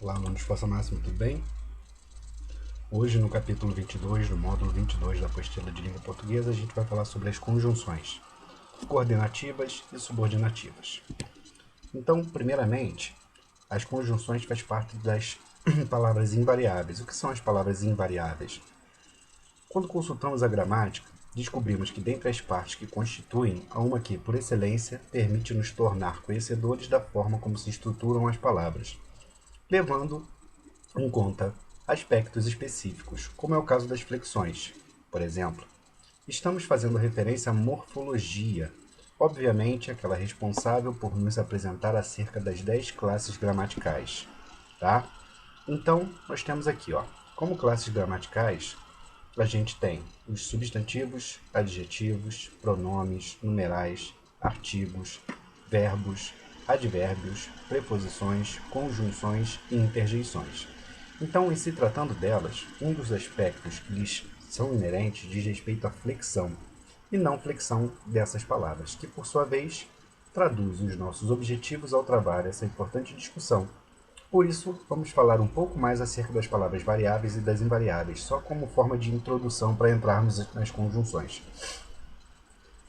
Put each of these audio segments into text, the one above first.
Olá, alunos, Força Máxima, tudo bem? Hoje, no capítulo 22, no módulo 22 da apostila de língua portuguesa, a gente vai falar sobre as conjunções coordenativas e subordinativas. Então, primeiramente, as conjunções fazem parte das palavras invariáveis. O que são as palavras invariáveis? Quando consultamos a gramática, descobrimos que dentre as partes que constituem, há uma que, por excelência, permite nos tornar conhecedores da forma como se estruturam as palavras, levando em conta aspectos específicos, como é o caso das flexões. Por exemplo, estamos fazendo referência à morfologia, obviamente aquela responsável por nos apresentar acerca das 10 classes gramaticais. Tá? Então, nós temos aqui, como classes gramaticais, a gente tem os substantivos, adjetivos, pronomes, numerais, artigos, verbos, advérbios, preposições, conjunções e interjeições. Então, em se tratando delas, um dos aspectos que lhes são inerentes diz respeito à flexão, e não flexão dessas palavras, que por sua vez traduz os nossos objetivos ao travar essa importante discussão. Por isso, vamos falar um pouco mais acerca das palavras variáveis e das invariáveis, só como forma de introdução para entrarmos nas conjunções.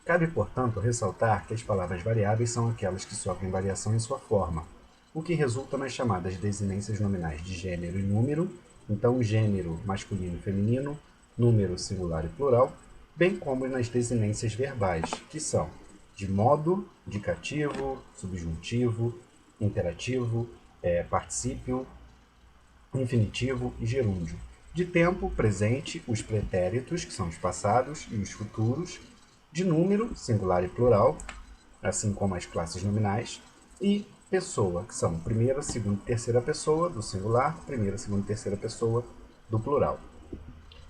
Cabe, portanto, ressaltar que as palavras variáveis são aquelas que sofrem variação em sua forma, o que resulta nas chamadas desinências nominais de gênero e número, então gênero masculino e feminino, número singular e plural, bem como nas desinências verbais, que são de modo, indicativo, subjuntivo, imperativo, particípio, infinitivo e gerúndio. De tempo, presente, os pretéritos, que são os passados e os futuros. De número, singular e plural, assim como as classes nominais. E pessoa, que são primeira, segunda e terceira pessoa do singular, primeira, segunda e terceira pessoa do plural.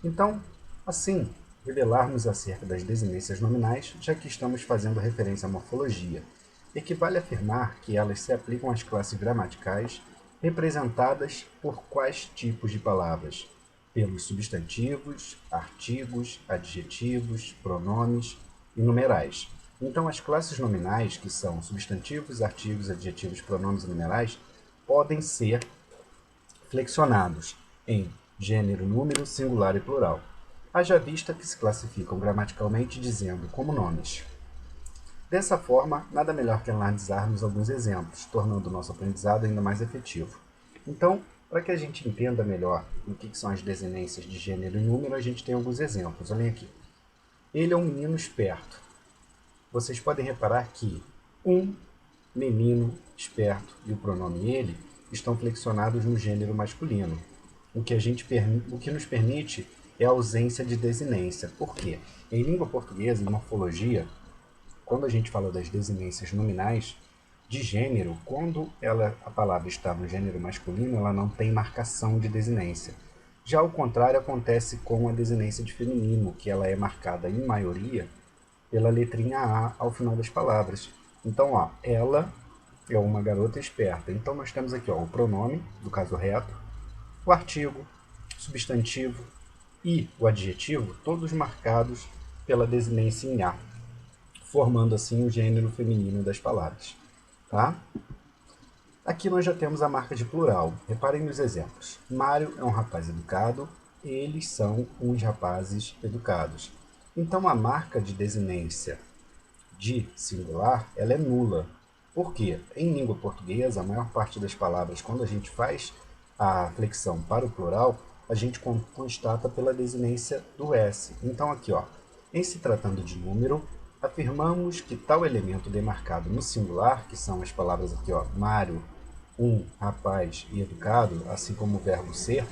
Então, assim, revelarmos acerca das desinências nominais, já que estamos fazendo referência à morfologia, equivale afirmar que elas se aplicam às classes gramaticais representadas por quais tipos de palavras? Pelos substantivos, artigos, adjetivos, pronomes e numerais. Então, as classes nominais, que são substantivos, artigos, adjetivos, pronomes e numerais, podem ser flexionados em gênero, número, singular e plural, haja vista que se classificam gramaticalmente dizendo como nomes. Dessa forma, nada melhor que analisarmos alguns exemplos, tornando o nosso aprendizado ainda mais efetivo. Então, para que a gente entenda melhor o que são as desinências de gênero e número, a gente tem alguns exemplos. Olhem aqui. Ele é um menino esperto. Vocês podem reparar que um menino esperto e o pronome ele estão flexionados no gênero masculino, o que nos permite é a ausência de desinência. Por quê? Em língua portuguesa, em morfologia, quando a gente fala das desinências nominais de gênero, quando a palavra está no gênero masculino, ela não tem marcação de desinência. Já o contrário acontece com a desinência de feminino, que ela é marcada em maioria pela letrinha A ao final das palavras. Então, ela é uma garota esperta. Então, nós temos aqui o pronome, do caso reto, o artigo, substantivo e o adjetivo, todos marcados pela desinência em A, formando assim o gênero feminino das palavras. Tá? Aqui nós já temos a marca de plural. Reparem nos exemplos. Mário é um rapaz educado, eles são uns rapazes educados. Então a marca de desinência de singular, ela é nula. Por quê? Em língua portuguesa, a maior parte das palavras, quando a gente faz a flexão para o plural, a gente constata pela desinência do S. Então aqui, em se tratando de número, afirmamos que tal elemento demarcado no singular, que são as palavras aqui, Mário, um rapaz e educado, assim como o verbo ser,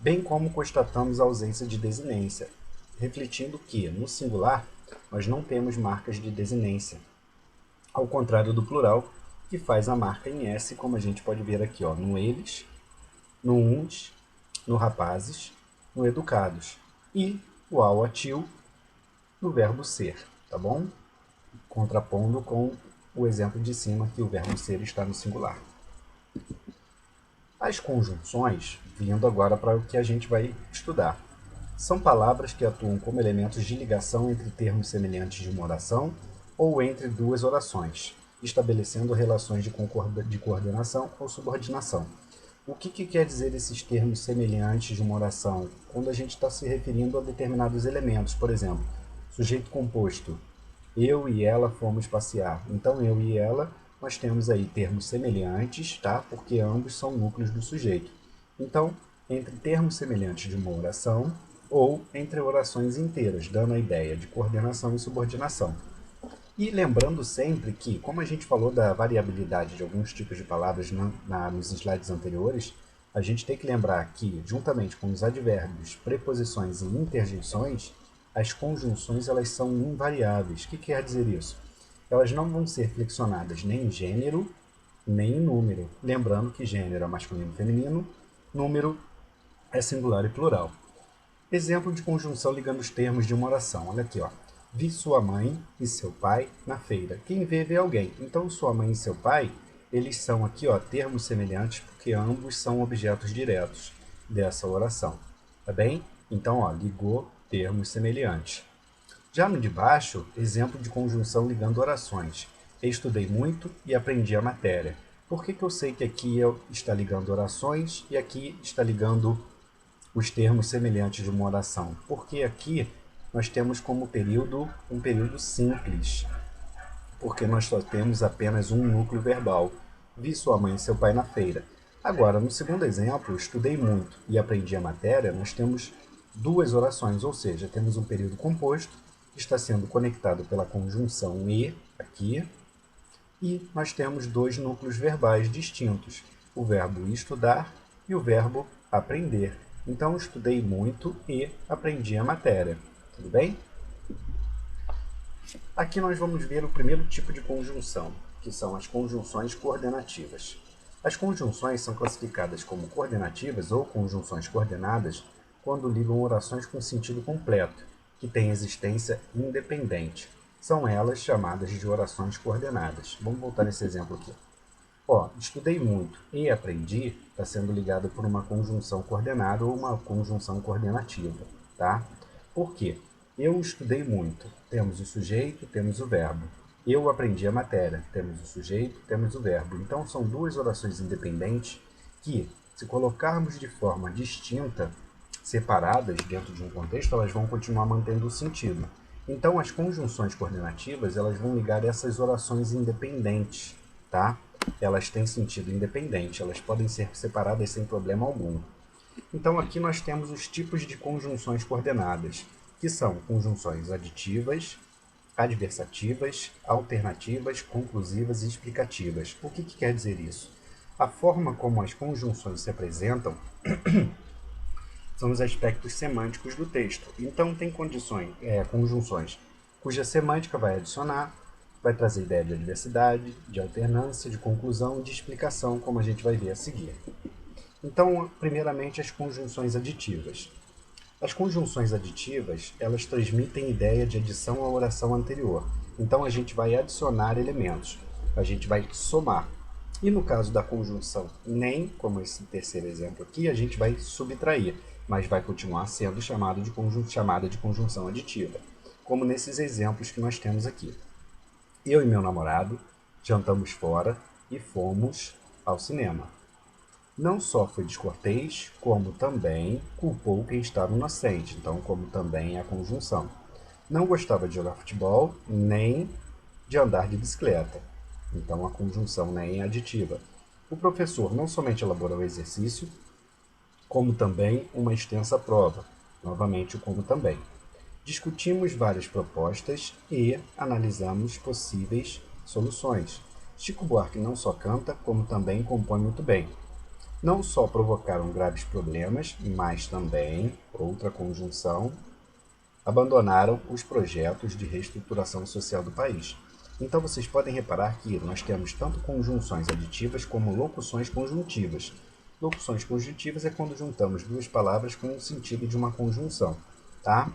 bem como constatamos a ausência de desinência, refletindo que, no singular, nós não temos marcas de desinência, ao contrário do plural, que faz a marca em S, como a gente pode ver aqui, no eles, no uns, no rapazes, no educados, e o ao atil no verbo ser, tá bom? Contrapondo com o exemplo de cima, que o verbo ser está no singular. As conjunções, vindo agora para o que a gente vai estudar, são palavras que atuam como elementos de ligação entre termos semelhantes de uma oração ou entre duas orações, estabelecendo relações de coordenação ou subordinação. O que quer dizer esses termos semelhantes de uma oração? Quando a gente está se referindo a determinados elementos, por exemplo, sujeito composto, eu e ela fomos passear. Então, eu e ela, nós temos aí termos semelhantes, tá? Porque ambos são núcleos do sujeito. Então, entre termos semelhantes de uma oração ou entre orações inteiras, dando a ideia de coordenação e subordinação. E lembrando sempre que, como a gente falou da variabilidade de alguns tipos de palavras nos slides anteriores, a gente tem que lembrar que, juntamente com os advérbios, preposições e interjeições, as conjunções elas são invariáveis. O que quer dizer isso? Elas não vão ser flexionadas nem em gênero, nem em número. Lembrando que gênero é masculino e feminino, número é singular e plural. Exemplo de conjunção ligando os termos de uma oração. Olha aqui, ó. Vi sua mãe e seu pai na feira. Quem vê alguém. Então, sua mãe e seu pai, eles são aqui, ó, termos semelhantes porque ambos são objetos diretos dessa oração. Tá bem? Então, ó, ligou termos semelhantes. Já no de baixo, exemplo de conjunção ligando orações. Estudei muito e aprendi a matéria. Por que eu sei que aqui está ligando orações e aqui está ligando os termos semelhantes de uma oração? Porque aqui nós temos como período um período simples, porque nós só temos apenas um núcleo verbal. Vi sua mãe e seu pai na feira. Agora, no segundo exemplo, estudei muito e aprendi a matéria, nós temos duas orações, ou seja, temos um período composto que está sendo conectado pela conjunção e, aqui, e nós temos dois núcleos verbais distintos, o verbo estudar e o verbo aprender. Então, estudei muito e aprendi a matéria. Tudo bem? Aqui nós vamos ver o primeiro tipo de conjunção, que são as conjunções coordenativas. As conjunções são classificadas como coordenativas ou conjunções coordenadas quando ligam orações com sentido completo, que têm existência independente. São elas chamadas de orações coordenadas. Vamos voltar nesse exemplo aqui. Ó, estudei muito e aprendi está sendo ligado por uma conjunção coordenada ou uma conjunção coordenativa, tá? Por quê? Eu estudei muito. Temos o sujeito, temos o verbo. Eu aprendi a matéria. Temos o sujeito, temos o verbo. Então, são duas orações independentes que, se colocarmos de forma distinta, separadas dentro de um contexto, elas vão continuar mantendo o sentido. Então, as conjunções coordenativas, elas vão ligar essas orações independentes, tá? Elas têm sentido independente, elas podem ser separadas sem problema algum. Então aqui nós temos os tipos de conjunções coordenadas, que são conjunções aditivas, adversativas, alternativas, conclusivas e explicativas. O que quer dizer isso? A forma como as conjunções se apresentam são os aspectos semânticos do texto. Então tem conjunções cuja semântica vai adicionar, vai trazer ideia de adversidade, de alternância, de conclusão e de explicação, como a gente vai ver a seguir. Então, primeiramente, as conjunções aditivas. As conjunções aditivas, elas transmitem ideia de adição à oração anterior. Então, a gente vai adicionar elementos, a gente vai somar. E no caso da conjunção nem, como esse terceiro exemplo aqui, a gente vai subtrair, mas vai continuar sendo chamada de conjunção aditiva, como nesses exemplos que nós temos aqui. Eu e meu namorado jantamos fora e fomos ao cinema. Não só foi descortês, como também culpou quem estava inocente, então como também é a conjunção. Não gostava de jogar futebol, nem de andar de bicicleta, então a conjunção nem é aditiva. O professor não somente elaborou o exercício, como também uma extensa prova, novamente o como também. Discutimos várias propostas e analisamos possíveis soluções. Chico Buarque não só canta, como também compõe muito bem. Não só provocaram graves problemas, mas também, outra conjunção, abandonaram os projetos de reestruturação social do país. Então vocês podem reparar que nós temos tanto conjunções aditivas como locuções conjuntivas. Locuções conjuntivas é quando juntamos duas palavras com o sentido de uma conjunção, tá?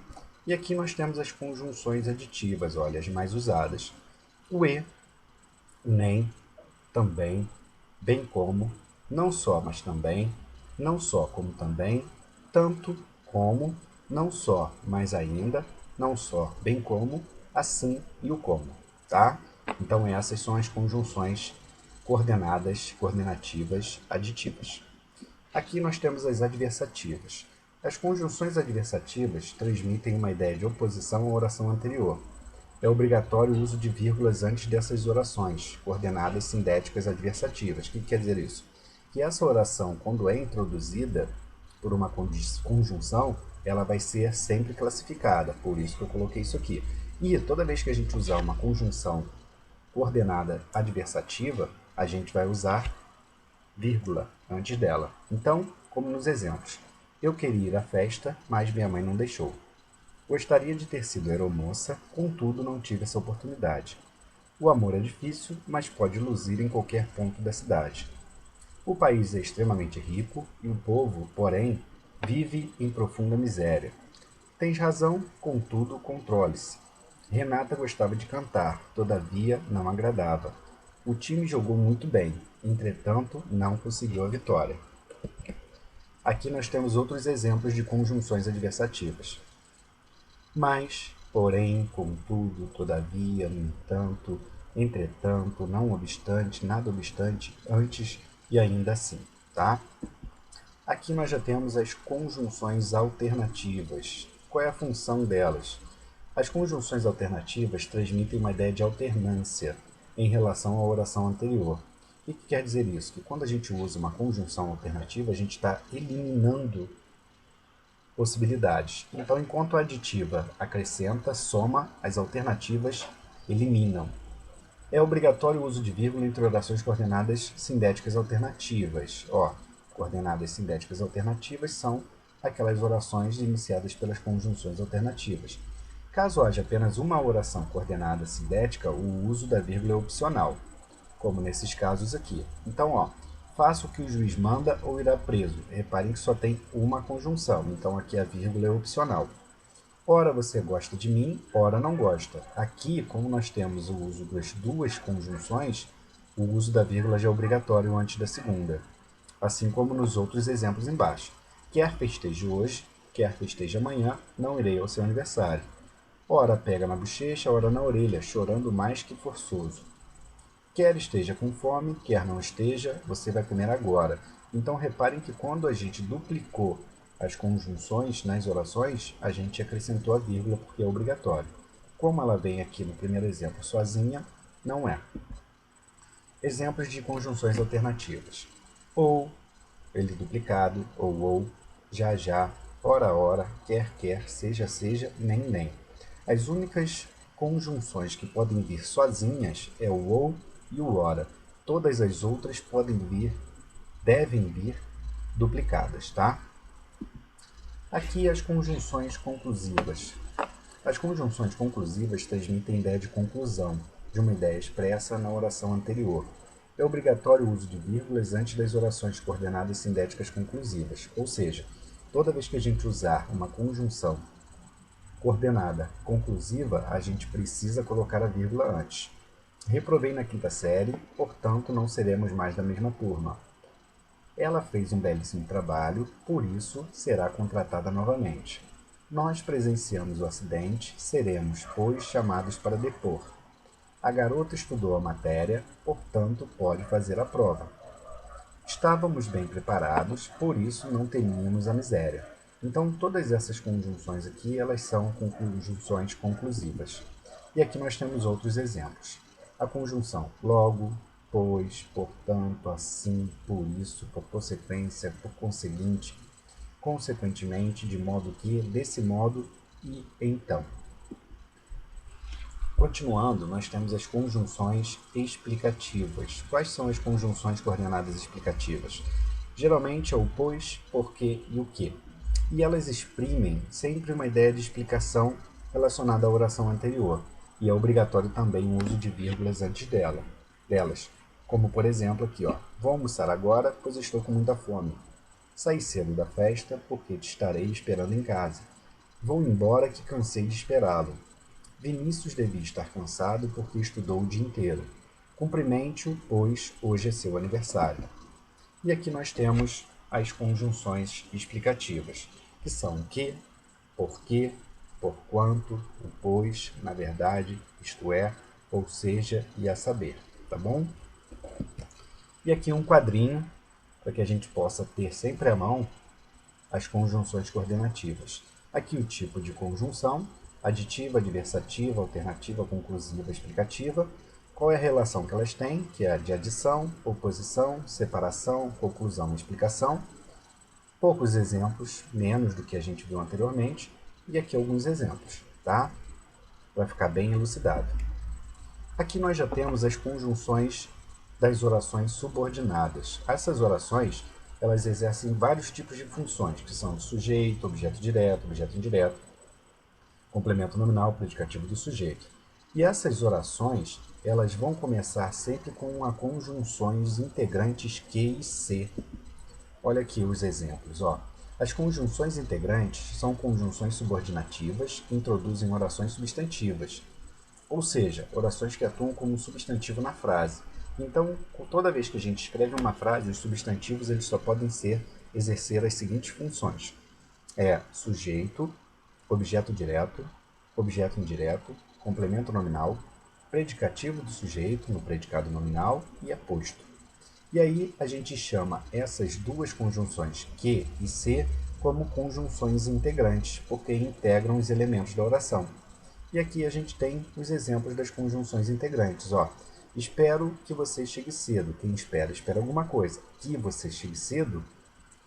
E aqui nós temos as conjunções aditivas, olha, as mais usadas. O e, nem, também, bem como, não só, mas também, não só como também, tanto como, não só, mas ainda, não só, bem como, assim e o como, tá? Então essas são as conjunções coordenadas, coordenativas, aditivas. Aqui nós temos as adversativas. As conjunções adversativas transmitem uma ideia de oposição à oração anterior. É obrigatório o uso de vírgulas antes dessas orações, coordenadas sindéticas adversativas. O que quer dizer isso? Que essa oração, quando é introduzida por uma conjunção, ela vai ser sempre classificada, por isso que eu coloquei isso aqui. E toda vez que a gente usar uma conjunção coordenada adversativa, a gente vai usar vírgula antes dela. Então, como nos exemplos, eu queria ir à festa, mas minha mãe não deixou. Gostaria de ter sido aeromoça, contudo não tive essa oportunidade. O amor é difícil, mas pode luzir em qualquer ponto da cidade. O país é extremamente rico e o povo, porém, vive em profunda miséria. Tens razão, contudo, controle-se. Renata gostava de cantar, todavia não agradava. O time jogou muito bem, entretanto, não conseguiu a vitória. Aqui nós temos outros exemplos de conjunções adversativas. Mas, porém, contudo, todavia, no entanto, entretanto, não obstante, nada obstante, antes e ainda assim, tá? Aqui nós já temos as conjunções alternativas. Qual é a função delas? As conjunções alternativas transmitem uma ideia de alternância em relação à oração anterior. O que quer dizer isso? Que quando a gente usa uma conjunção alternativa, a gente está eliminando possibilidades. Então, enquanto a aditiva acrescenta, soma, as alternativas eliminam. É obrigatório o uso de vírgula entre orações coordenadas sindéticas alternativas. Coordenadas sindéticas alternativas são aquelas orações iniciadas pelas conjunções alternativas. Caso haja apenas uma oração coordenada sindética, o uso da vírgula é opcional, como nesses casos aqui. Então, faça o que o juiz manda ou irá preso. Reparem que só tem uma conjunção, então aqui a vírgula é opcional. Ora você gosta de mim, ora não gosta. Aqui, como nós temos o uso das duas conjunções, o uso da vírgula já é obrigatório antes da segunda, assim como nos outros exemplos embaixo. Quer festeje hoje, quer festeje amanhã, não irei ao seu aniversário. Ora pega na bochecha, ora na orelha, chorando mais que forçoso. Quer esteja com fome, quer não esteja, você vai comer agora. Então reparem que quando a gente duplicou as conjunções nas orações, a gente acrescentou a vírgula porque é obrigatório. Como ela vem aqui no primeiro exemplo sozinha, não é. Exemplos de conjunções alternativas. Ou, ele duplicado, ou, já, ora, quer, seja, nem. As únicas conjunções que podem vir sozinhas é o ou e o ora. Todas as outras devem vir duplicadas, tá? Aqui as conjunções conclusivas. As conjunções conclusivas transmitem a ideia de conclusão, de uma ideia expressa na oração anterior. É obrigatório o uso de vírgulas antes das orações coordenadas sindéticas conclusivas, ou seja, toda vez que a gente usar uma conjunção coordenada conclusiva, a gente precisa colocar a vírgula antes. Reprovei na quinta série, portanto não seremos mais da mesma turma. Ela fez um belíssimo trabalho, por isso será contratada novamente. Nós presenciamos o acidente, seremos, pois, chamados para depor. A garota estudou a matéria, portanto pode fazer a prova. Estávamos bem preparados, por isso não temíamos a miséria. Então, todas essas conjunções aqui, elas são conjunções conclusivas. E aqui nós temos outros exemplos. A conjunção logo, pois, portanto, assim, por isso, por consequência, por conseguinte, consequentemente, de modo que, desse modo e então. Continuando, nós temos as conjunções explicativas. Quais são as conjunções coordenadas explicativas? Geralmente é o pois, porque e o que. E elas exprimem sempre uma ideia de explicação relacionada à oração anterior. E é obrigatório também o uso de vírgulas antes delas. Como por exemplo aqui, vou almoçar agora, pois estou com muita fome. Saí cedo da festa, porque te estarei esperando em casa. Vou embora que cansei de esperá-lo. Vinícius devia estar cansado porque estudou o dia inteiro. Cumprimente-o, pois hoje é seu aniversário. E aqui nós temos as conjunções explicativas, que são o que, porquê, porquanto, o pois, na verdade, isto é, ou seja, e a saber, tá bom? E aqui um quadrinho para que a gente possa ter sempre à mão as conjunções coordenativas. Aqui o tipo de conjunção: aditiva, adversativa, alternativa, conclusiva, explicativa. Qual é a relação que elas têm, que é a de adição, oposição, separação, conclusão e explicação. Poucos exemplos, menos do que a gente viu anteriormente, e aqui alguns exemplos, tá? Vai ficar bem elucidado. Aqui nós já temos as conjunções das orações subordinadas. Essas orações, elas exercem vários tipos de funções, que são sujeito, objeto direto, objeto indireto, complemento nominal, predicativo do sujeito. E essas orações, elas vão começar sempre com a conjunções integrantes que e se. Olha aqui os exemplos, ó. As conjunções integrantes são conjunções subordinativas que introduzem orações substantivas, ou seja, orações que atuam como um substantivo na frase. Então, toda vez que a gente escreve uma frase, os substantivos eles só podem exercer as seguintes funções: sujeito, objeto direto, objeto indireto, complemento nominal, predicativo do sujeito no predicado nominal e aposto. E aí a gente chama essas duas conjunções que e se como conjunções integrantes, porque integram os elementos da oração. E aqui a gente tem os exemplos das conjunções integrantes. Ó, espero que você chegue cedo. Quem espera, espera alguma coisa. Que você chegue cedo,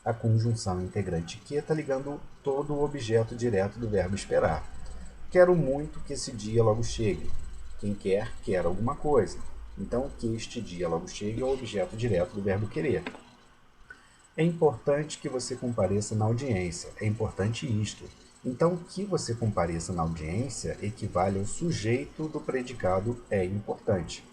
a conjunção integrante que está ligando todo o objeto direto do verbo esperar. Quero muito que esse dia logo chegue. Quem quer, quer alguma coisa. Então, que este dia logo chegue é o objeto direto do verbo querer. É importante que você compareça na audiência. É importante isto. Então, que você compareça na audiência equivale ao sujeito do predicado é importante.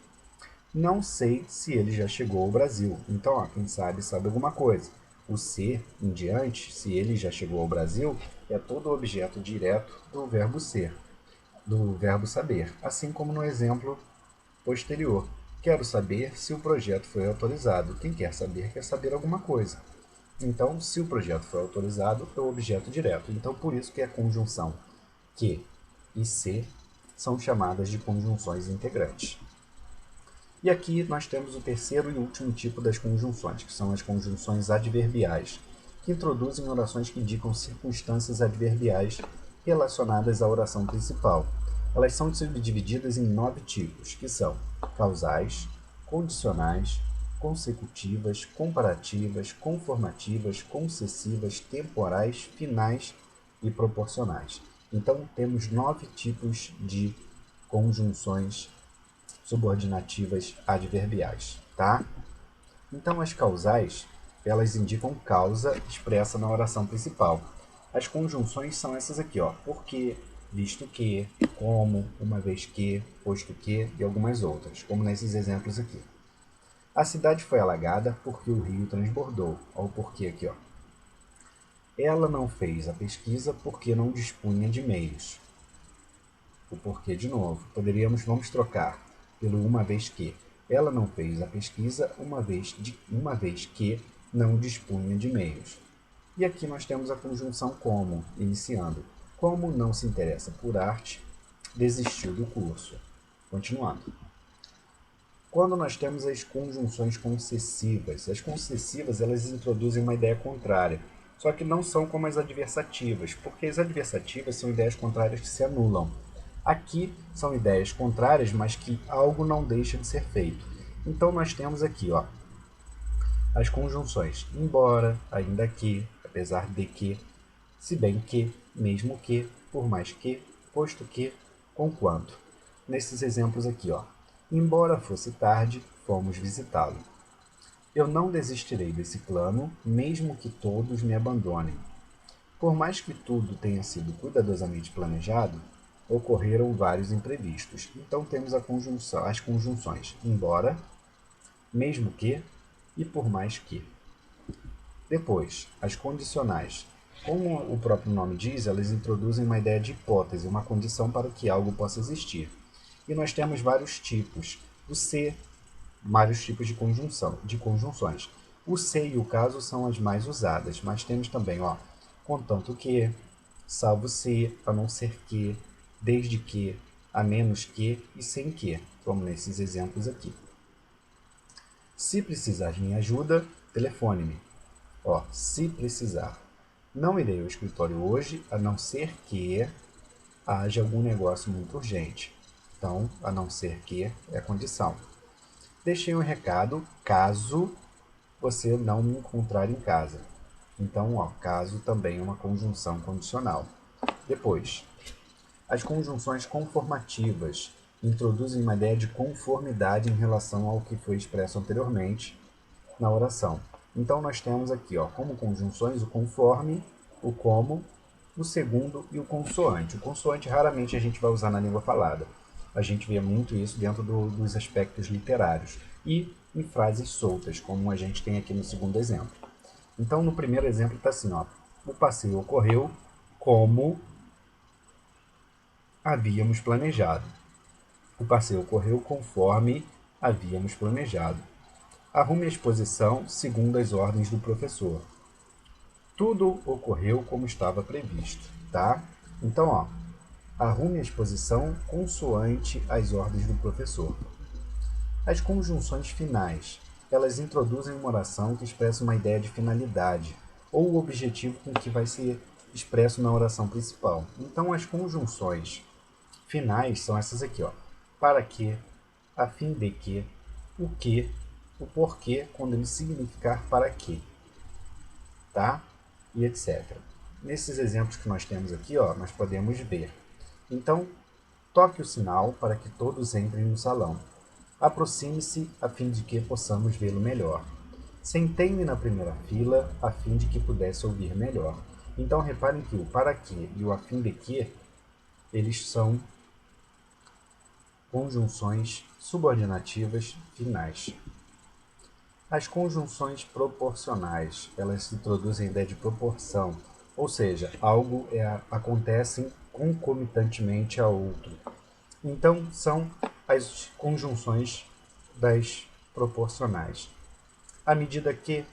Não sei se ele já chegou ao Brasil. Então, ó, quem sabe, sabe alguma coisa. O ser, em diante, se ele já chegou ao Brasil, é todo o objeto direto do verbo ser, do verbo saber. Assim como no exemplo posterior. Quero saber se o projeto foi autorizado. Quem quer saber alguma coisa. Então, se o projeto foi autorizado, é o objeto direto. Então, por isso que a conjunção que e se são chamadas de conjunções integrantes. E aqui nós temos o terceiro e último tipo das conjunções, que são as conjunções adverbiais, que introduzem orações que indicam circunstâncias adverbiais relacionadas à oração principal. Elas são subdivididas em 9 tipos, que são causais, condicionais, consecutivas, comparativas, conformativas, concessivas, temporais, finais e proporcionais. Então, temos 9 tipos de conjunções subordinativas adverbiais, tá? Então, as causais, elas indicam causa expressa na oração principal. As conjunções são essas aqui, ó: porque, visto que, como, uma vez que, posto que e algumas outras, como nesses exemplos aqui. A cidade foi alagada porque o rio transbordou. Olha o porquê aqui, ó. Ela não fez a pesquisa porque não dispunha de meios. O porquê de novo. Vamos trocar pelo uma vez que. Ela não fez a pesquisa uma vez que não dispunha de meios. E aqui nós temos a conjunção como, iniciando. Como não se interessa por arte, desistiu do curso. Continuando. Quando nós temos as conjunções concessivas, as concessivas elas introduzem uma ideia contrária, só que não são como as adversativas, porque as adversativas são ideias contrárias que se anulam. Aqui são ideias contrárias, mas que algo não deixa de ser feito. Então nós temos aqui, ó, as conjunções embora, ainda que, apesar de que, se bem que, mesmo que, por mais que, posto que, conquanto. Nesses exemplos aqui, ó. Embora fosse tarde, fomos visitá-lo. Eu não desistirei desse plano, mesmo que todos me abandonem. Por mais que tudo tenha sido cuidadosamente planejado, ocorreram vários imprevistos. Então temos as conjunções embora, mesmo que e por mais que. Depois, as condicionais. Como o próprio nome diz, elas introduzem uma ideia de hipótese, uma condição para que algo possa existir. E nós temos vários tipos. O se, vários tipos de conjunções. O se e o caso são as mais usadas, mas temos também, ó, contanto que, salvo se, a não ser que, desde que, a menos que e sem que, como nesses exemplos aqui. Se precisar de minha ajuda, telefone-me. Ó, se precisar. Não irei ao escritório hoje, a não ser que haja algum negócio muito urgente. Então, a não ser que é a condição. Deixei um recado caso você não me encontrar em casa. Então, ó, caso também é uma conjunção condicional. Depois, as conjunções conformativas introduzem uma ideia de conformidade em relação ao que foi expresso anteriormente na oração. Então, nós temos aqui, ó, como conjunções, o conforme, o como, o segundo e o consoante. O consoante raramente a gente vai usar na língua falada. A gente vê muito isso dentro dos aspectos literários e em frases soltas, como a gente tem aqui no segundo exemplo. Então, no primeiro exemplo está assim, ó, o passeio ocorreu como havíamos planejado. O passeio ocorreu conforme havíamos planejado. Arrume a exposição segundo as ordens do professor. Tudo ocorreu como estava previsto, tá? Então, ó, arrume a exposição consoante as ordens do professor. As conjunções finais, elas introduzem uma oração que expressa uma ideia de finalidade ou o objetivo com que vai ser expresso na oração principal. Então, as conjunções finais são essas aqui, ó. Para que, a fim de que, o porquê, quando ele significar para quê, tá? E etc. Nesses exemplos que nós temos aqui, ó, nós podemos ver. Então, toque o sinal para que todos entrem no salão. Aproxime-se a fim de que possamos vê-lo melhor. Sentei-me na primeira fila a fim de que pudesse ouvir melhor. Então, reparem que o para que e o a fim de que, eles são conjunções subordinativas finais. As conjunções proporcionais, elas introduzem a ideia de proporção, ou seja, algo acontece concomitantemente a outro. Então, são as conjunções das proporcionais. A medida que,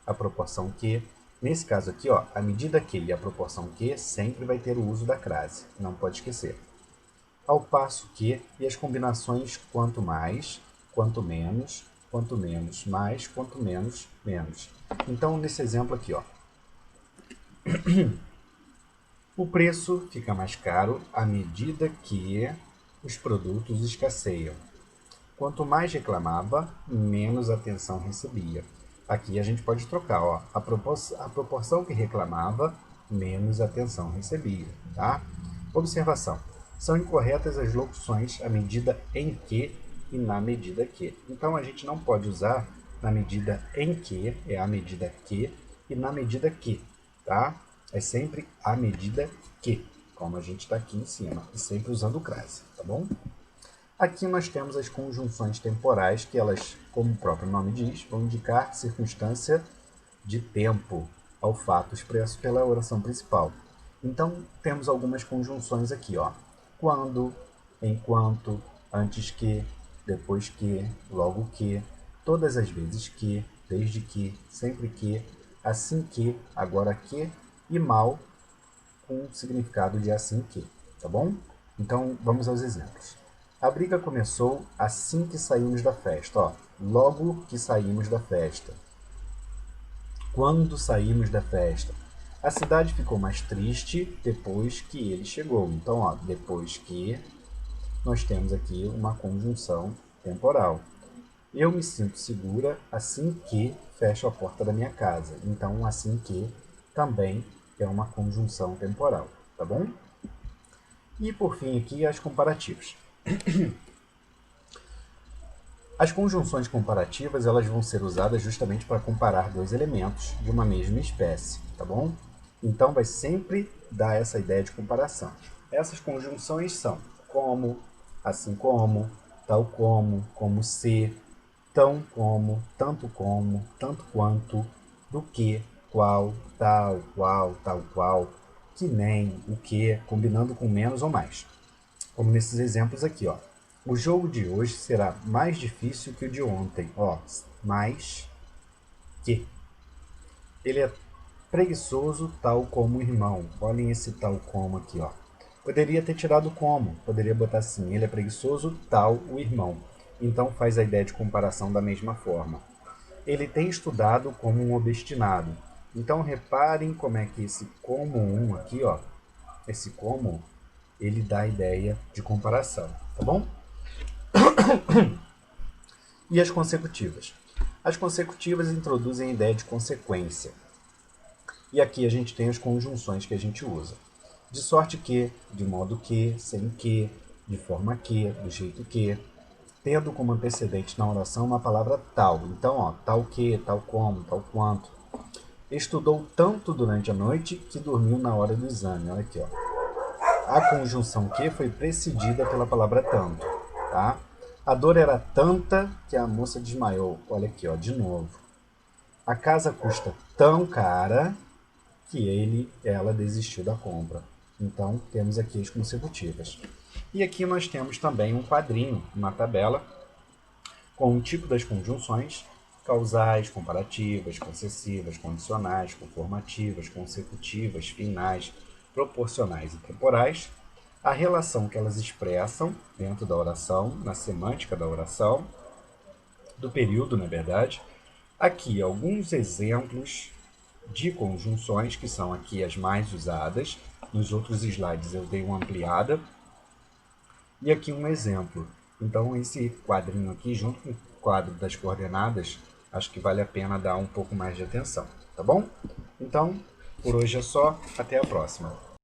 a proporção que, nesse caso aqui, ó, a medida que e a proporção que sempre vai ter o uso da crase, não pode esquecer. Ao passo que, e as combinações quanto mais, quanto menos mais, quanto menos, menos. Então, nesse exemplo aqui, ó, o preço fica mais caro à medida que os produtos escasseiam. Quanto mais reclamava, menos atenção recebia. Aqui a gente pode trocar, ó, a proporção que reclamava, menos atenção recebia, tá? Observação. São incorretas as locuções à medida em que e na medida que. Então a gente não pode usar na medida em que, é a medida que, e na medida que, tá? É sempre a medida que, como a gente está aqui em cima, e sempre usando o crase, tá bom? Aqui nós temos as conjunções temporais, que elas, como o próprio nome diz, vão indicar circunstância de tempo ao fato expresso pela oração principal. Então, temos algumas conjunções aqui, ó. Quando, enquanto, antes que, depois que, logo que, todas as vezes que, desde que, sempre que, assim que, agora que e mal com o significado de assim que, tá bom? Então, vamos aos exemplos. A briga começou assim que saímos da festa, ó. Logo que saímos da festa. Quando saímos da festa. A cidade ficou mais triste depois que ele chegou. Então, ó, depois que, nós temos aqui uma conjunção temporal. Eu me sinto segura assim que fecho a porta da minha casa. Então, assim que também é uma conjunção temporal, tá bom? E por fim aqui as comparativas. As conjunções comparativas elas vão ser usadas justamente para comparar dois elementos de uma mesma espécie, tá bom? Então vai sempre dar essa ideia de comparação. Essas conjunções são como, assim como, como se, tão como, tanto quanto, do que, qual, tal qual, que nem, o que, combinando com menos ou mais. Como nesses exemplos aqui, ó. O jogo de hoje será mais difícil que o de ontem, ó. Mais que. Ele é preguiçoso tal como o irmão. Olhem esse tal como aqui, ó. Poderia ter tirado como. Poderia botar assim, ele é preguiçoso tal o irmão. Então faz a ideia de comparação da mesma forma. ele tem estudado como um obstinado. Então reparem como é que esse como um aqui, ó, esse como, ele dá a ideia de comparação, tá bom? E as consecutivas? As consecutivas introduzem a ideia de consequência. E aqui a gente tem as conjunções que a gente usa. De sorte que, de modo que, sem que, de forma que, do jeito que, tendo como antecedente na oração uma palavra tal. Então, ó, tal que, tal como, tal quanto. Estudou tanto durante a noite que dormiu na hora do exame. Olha aqui, ó. A conjunção que foi precedida pela palavra tanto, tá? A dor era tanta que a moça desmaiou. Olha aqui, ó, de novo. A casa custa tão cara que ela desistiu da compra. Então, temos aqui as consecutivas. E aqui nós temos também um quadrinho, uma tabela, com o tipo das conjunções, causais, comparativas, concessivas, condicionais, conformativas, consecutivas, finais, proporcionais e temporais, a relação que elas expressam dentro da oração, na semântica da oração, do período, na verdade. Aqui alguns exemplos de conjunções, que são aqui as mais usadas. Nos outros slides eu dei uma ampliada. E aqui um exemplo. Então esse quadrinho aqui, junto com o quadro das coordenadas, acho que vale a pena dar um pouco mais de atenção, tá bom? Então, por hoje é só. Até a próxima.